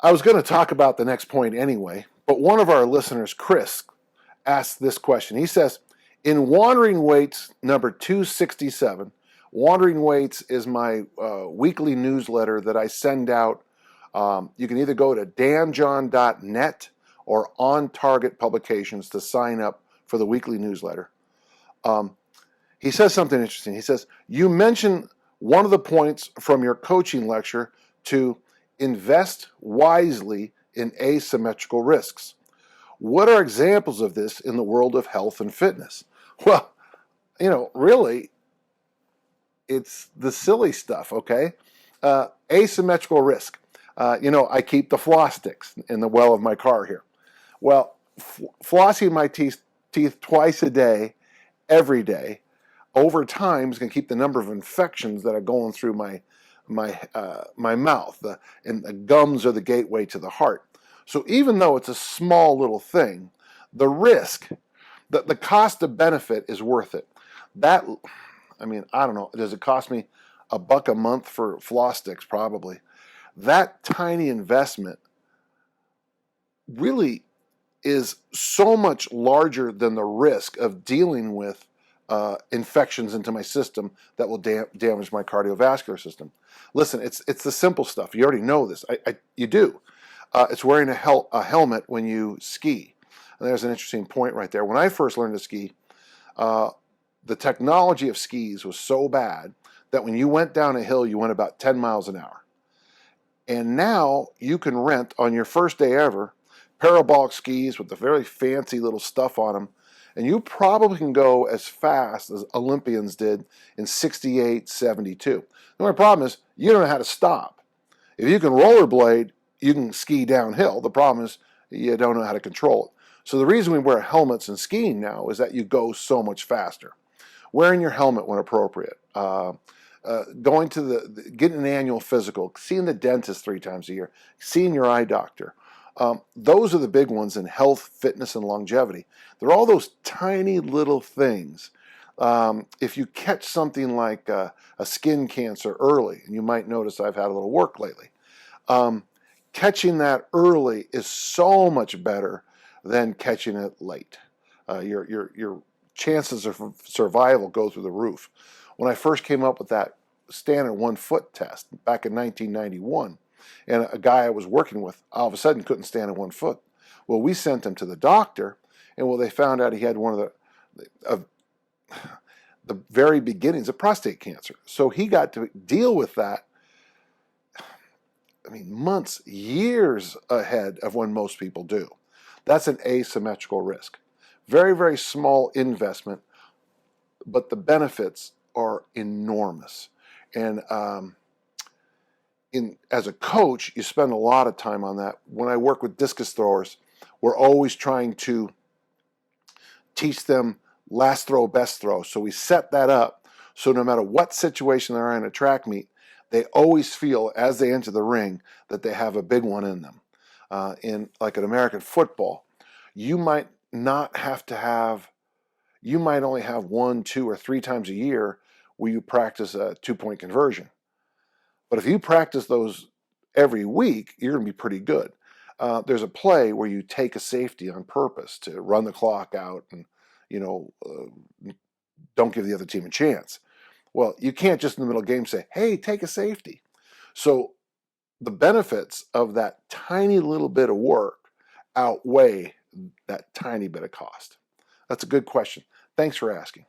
I was going to talk about the next point anyway, but one of our listeners, Chris, asked this question. He says, in Wandering Weights number 267, Wandering Weights is my weekly newsletter that I send out. You can either go to danjohn.net or On Target Publications to sign up for the weekly newsletter. He says something interesting. He says, you mentioned one of the points from your coaching lecture to invest wisely in asymmetrical risks. What are examples of this in the world of health and fitness? Well, really, it's the silly stuff, okay? Asymmetrical risk. I keep the floss sticks in the well of my car here. Well, flossing my teeth twice a day, every day, over time is going to keep the number of infections that are going through my mouth, and the gums are the gateway to the heart. So even though it's a small little thing, the risk, the cost of benefit is worth it. I don't know, does it cost me $1 a month for floss sticks? Probably. That tiny investment really is so much larger than the risk of dealing with infections into my system that will damage my cardiovascular system. Listen, it's the simple stuff. You already know this. You do. It's wearing a helmet when you ski. And there's an interesting point right there. When I first learned to ski, the technology of skis was so bad that when you went down a hill, you went about 10 miles an hour. And now you can rent on your first day ever parabolic skis with the very fancy little stuff on them, and you probably can go as fast as Olympians did in 68, 72. The only problem is you don't know how to stop. If you can rollerblade, you can ski downhill. The problem is you don't know how to control it. So the reason we wear helmets in skiing now is that you go so much faster. Wearing your helmet when appropriate, going to getting an annual physical, seeing the dentist 3 times a year, seeing your eye doctor. Those are the big ones in health, fitness, and longevity. They're all those tiny little things. If you catch something like a skin cancer early, and you might notice I've had a little work lately, catching that early is so much better than catching it late. Your chances of survival go through the roof. When I first came up with that standard 1 foot test back in 1991, and a guy I was working with all of a sudden couldn't stand on 1 foot. Well, we sent him to the doctor, and they found out he had one of the very beginnings of prostate cancer. So he got to deal with that, months, years ahead of when most people do. That's an asymmetrical risk. Very, very small investment, but the benefits are enormous. And as a coach, you spend a lot of time on that. When I work with discus throwers, we're always trying to teach them last throw, best throw. So we set that up so no matter what situation they're in a track meet, they always feel as they enter the ring that they have a big one in them. In like an American football, you might only have 1, 2, or 3 times a year where you practice a 2-point conversion. But if you practice those every week, you're going to be pretty good. There's a play where you take a safety on purpose to run the clock out and, don't give the other team a chance. Well, you can't just in the middle of the game say, hey, take a safety. So the benefits of that tiny little bit of work outweigh that tiny bit of cost. That's a good question. Thanks for asking.